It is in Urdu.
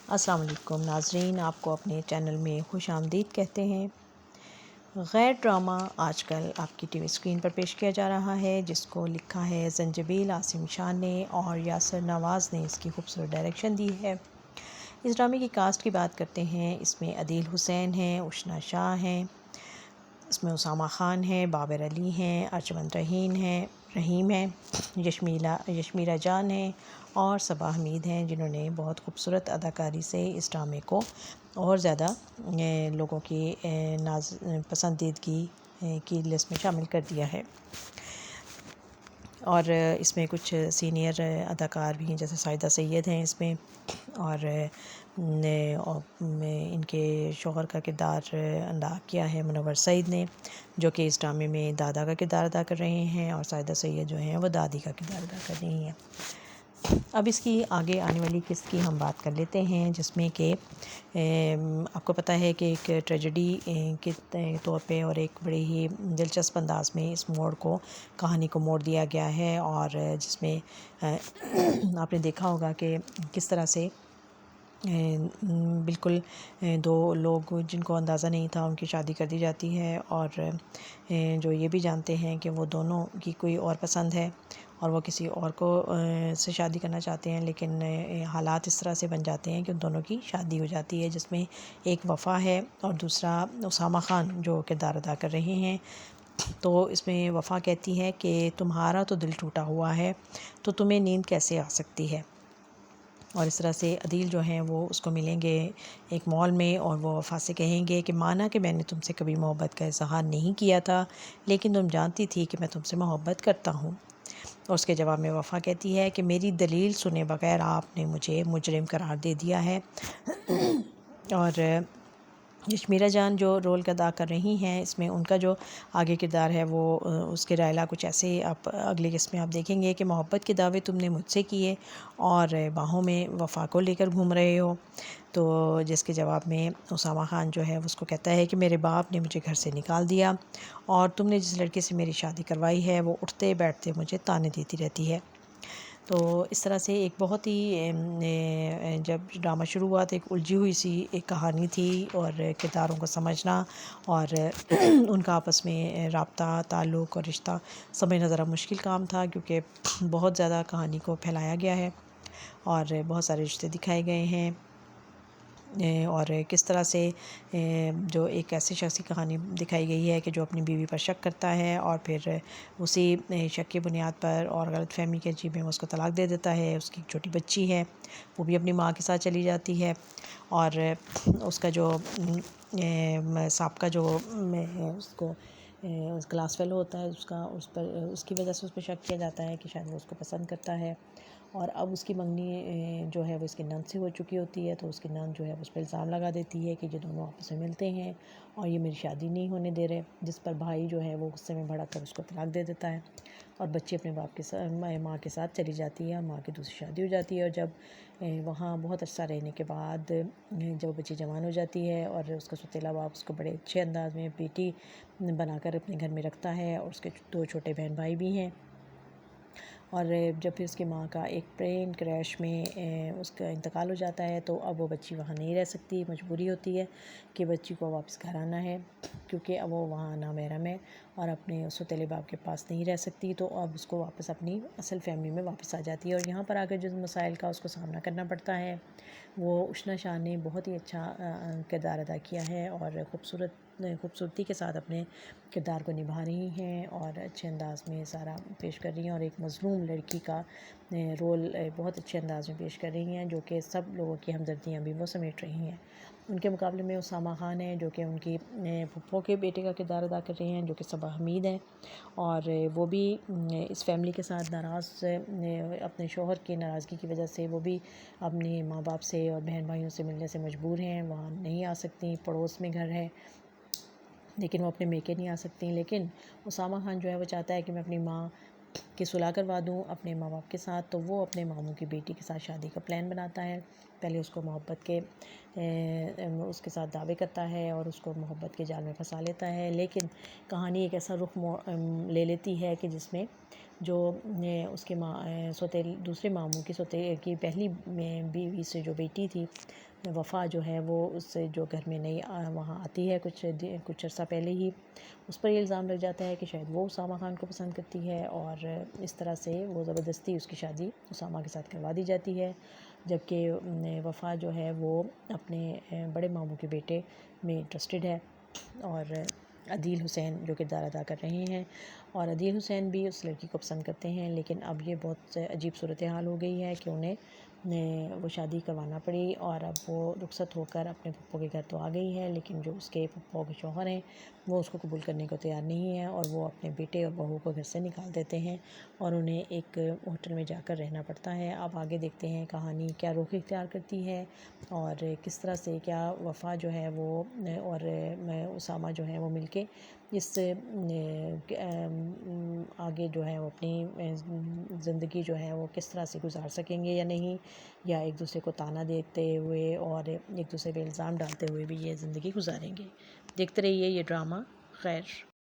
السلام علیکم ناظرین، آپ کو اپنے چینل میں خوش آمدید کہتے ہیں۔ غیر ڈرامہ آج کل آپ کی ٹی وی اسکرین پر پیش کیا جا رہا ہے، جس کو لکھا ہے زنجبیل عاصم شان نے اور یاسر نواز نے اس کی خوبصورت ڈائریکشن دی ہے۔ اس ڈرامے کی کاسٹ کی بات کرتے ہیں، اس میں عدیل حسین ہیں، اشنا شاہ ہیں، اس میں اسامہ خان ہیں، بابر علی ہیں، ارجمند رحیم ہیں، یشمیرہ جان ہیں اور صبا حمید ہیں، جنہوں نے بہت خوبصورت اداکاری سے اس ڈرامے کو اور زیادہ لوگوں کی پسندیدگی کی لسٹ میں شامل کر دیا ہے۔ اور اس میں کچھ سینئر اداکار بھی ہیں، جیسے سائدہ سید ہیں اس میں، اور ان کے شوہر کا کردار ادا کیا ہے منور سعید نے، جو کہ اس ڈرامے میں دادا کا کردار ادا کر رہے ہیں، اور سائدہ سید جو ہیں وہ دادی کا کردار ادا کر رہی ہیں۔ اب اس کی آگے آنے والی قسط کی ہم بات کر لیتے ہیں، جس میں کہ آپ کو پتہ ہے کہ ایک ٹریجڈی کے طور پہ اور ایک بڑے ہی دلچسپ انداز میں اس کہانی کو موڑ دیا گیا ہے، اور جس میں آپ نے دیکھا ہوگا کہ کس طرح سے بالکل دو لوگ جن کو اندازہ نہیں تھا ان کی شادی کر دی جاتی ہے، اور جو یہ بھی جانتے ہیں کہ وہ دونوں کی کوئی اور پسند ہے اور وہ کسی اور کو سے شادی کرنا چاہتے ہیں، لیکن حالات اس طرح سے بن جاتے ہیں کہ ان دونوں کی شادی ہو جاتی ہے، جس میں ایک وفا ہے اور دوسرا اسامہ خان جو کردار ادا کر رہے ہیں۔ تو اس میں وفا کہتی ہے کہ تمہارا تو دل ٹوٹا ہوا ہے تو تمہیں نیند کیسے آ سکتی ہے، اور اس طرح سے عدیل جو ہیں وہ اس کو ملیں گے ایک مال میں، اور وہ وفا سے کہیں گے کہ مانا کہ میں نے تم سے کبھی محبت کا اظہار نہیں کیا تھا، لیکن تم جانتی تھی کہ میں تم سے محبت کرتا ہوں۔ اور اس کے جواب میں وفا کہتی ہے کہ میری دلیل سنے بغیر آپ نے مجھے مجرم قرار دے دیا ہے۔ اور یشمیرہ جان جو رول کا ادا کر رہی ہیں، اس میں ان کا جو آگے کردار ہے وہ اس کے ڈائلاگ کچھ ایسے آپ اگلی قسط میں آپ دیکھیں گے کہ محبت کے دعوے تم نے مجھ سے کیے اور باہوں میں وفا کو لے کر گھوم رہے ہو، تو جس کے جواب میں اسامہ خان جو ہے اس کو کہتا ہے کہ میرے باپ نے مجھے گھر سے نکال دیا اور تم نے جس لڑکے سے میری شادی کروائی ہے وہ اٹھتے بیٹھتے مجھے طعنے دیتی رہتی ہے۔ تو اس طرح سے ایک بہت ہی جب ڈرامہ شروع ہوا تو ایک الجھی ہوئی سی ایک کہانی تھی، اور کرداروں کو سمجھنا اور ان کا آپس میں رابطہ، تعلق اور رشتہ سمجھنا ذرا مشکل کام تھا، کیونکہ بہت زیادہ کہانی کو پھیلایا گیا ہے اور بہت سارے رشتے دکھائے گئے ہیں، اور کس طرح سے جو ایک ایسی شخص کی کہانی دکھائی گئی ہے کہ جو اپنی بیوی پر شک کرتا ہے اور پھر اسی شک کی بنیاد پر اور غلط فہمی کے عجیب میں وہ اس کو طلاق دے دیتا ہے۔ اس کی ایک چھوٹی بچی ہے، وہ بھی اپنی ماں کے ساتھ چلی جاتی ہے، اور اس کا جو سابقہ جو اس کو کلاس فیلو ہوتا ہے، اس کی وجہ سے اس پہ شک کیا جاتا ہے کہ شاید وہ اس کو پسند کرتا ہے، اور اب اس کی منگنی جو ہے وہ اس کی نند سے ہو چکی ہوتی ہے، تو اس کی نند جو ہے اس پہ الزام لگا دیتی ہے کہ یہ دونوں آپس میں ملتے ہیں اور یہ میری شادی نہیں ہونے دے رہے، جس پر بھائی جو ہے وہ غصے میں بھڑک کر اس کو طلاق دے دیتا ہے، اور بچی اپنے باپ کے ساتھ ماں کے ساتھ چلی جاتی ہے، اور ماں کی دوسری شادی ہو جاتی ہے، اور جب وہاں بہت عرصہ رہنے کے بعد جب بچی جوان ہو جاتی ہے اور اس کا سوتیلا باپ اس کو بڑے اچھے انداز میں بیٹی بنا کر اپنے گھر میں رکھتا ہے، اور اس کے دو چھوٹے بہن بھائی بھی ہیں، اور جب پھر اس کی ماں کا ایک پلین کریش میں اس کا انتقال ہو جاتا ہے، تو اب وہ بچی وہاں نہیں رہ سکتی، مجبوری ہوتی ہے کہ بچی کو واپس گھر آنا ہے، کیونکہ اب وہ وہاں نامحرم ہے اور اپنے سوتیلے باپ کے پاس نہیں رہ سکتی، تو اب اس کو واپس اپنی اصل فیملی میں واپس آ جاتی ہے، اور یہاں پر آ کر جن مسائل کا اس کو سامنا کرنا پڑتا ہے وہ اشنا شاہ نے بہت ہی اچھا کردار ادا کیا ہے، اور خوبصورتی کے ساتھ اپنے کردار کو نبھا رہی ہیں اور اچھے انداز میں سارا پیش کر رہی ہیں، اور ایک مظلوم لڑکی کا رول بہت اچھے انداز میں پیش کر رہی ہیں، جو کہ سب لوگوں کی ہمدردیاں بھی وہ سمیٹ رہی ہیں۔ ان کے مقابلے میں اسامہ خان ہیں، جو کہ ان کی پھپھو کے بیٹے کا کردار ادا کر رہے ہیں، جو کہ صبا حمید ہیں، اور وہ بھی اس فیملی کے ساتھ ناراض، اپنے شوہر کی ناراضگی کی وجہ سے وہ بھی اپنے ماں باپ سے اور بہن بھائیوں سے ملنے سے مجبور ہیں، وہاں نہیں آ سکتی، پڑوس میں گھر ہے لیکن وہ اپنے میکے نہیں آ سکتی، لیکن اسامہ خان جو ہے وہ چاہتا ہے کہ میں اپنی ماں کی صلح کروا دوں اپنے ماں باپ کے ساتھ، تو وہ اپنے ماموں کی بیٹی کے ساتھ شادی کا پلان بناتا ہے، پہلے اس کو محبت کے اس کے ساتھ دعوے کرتا ہے اور اس کو محبت کے جال میں پھنسا لیتا ہے، لیکن کہانی ایک ایسا رخ لے لیتی ہے کہ جس میں جو اس کے دوسرے ماموں کی پہلی بیوی سے جو بیٹی تھی وفا جو ہے وہ اس سے جو گھر میں نئی وہاں آتی ہے کچھ عرصہ پہلے ہی، اس پر یہ الزام لگ جاتا ہے کہ شاید وہ اسامہ خان کو پسند کرتی ہے، اور اس طرح سے وہ زبردستی اس کی شادی اسامہ کے ساتھ کروا دی جاتی ہے، جبکہ وفا جو ہے وہ اپنے بڑے ماموں کے بیٹے میں انٹرسٹڈ ہے، اور عدیل حسین جو کردار ادا کر رہے ہیں، اور عدیل حسین بھی اس لڑکی کو پسند کرتے ہیں، لیکن اب یہ بہت عجیب صورتحال ہو گئی ہے کہ انہیں وہ شادی کروانا پڑی، اور اب وہ رخصت ہو کر اپنے پھپھو کے گھر تو آ گئی ہے، لیکن جو اس کے پھپھو کے شوہر ہیں وہ اس کو قبول کرنے کو تیار نہیں ہیں، اور وہ اپنے بیٹے اور بہو کو گھر سے نکال دیتے ہیں، اور انہیں ایک ہوٹل میں جا کر رہنا پڑتا ہے۔ اب آگے دیکھتے ہیں کہانی کیا رخ اختیار کرتی ہے، اور کس طرح سے کیا وفا جو ہے وہ اور اسامہ جو ہے وہ مل کے اس آگے جو ہے وہ اپنی زندگی جو ہے وہ کس طرح سے گزار سکیں گے یا نہیں، یا ایک دوسرے کو طعنہ دیتے ہوئے اور ایک دوسرے پہ الزام ڈالتے ہوئے بھی یہ زندگی گزاریں گے۔ دیکھتے رہیے یہ ڈرامہ۔ خیر۔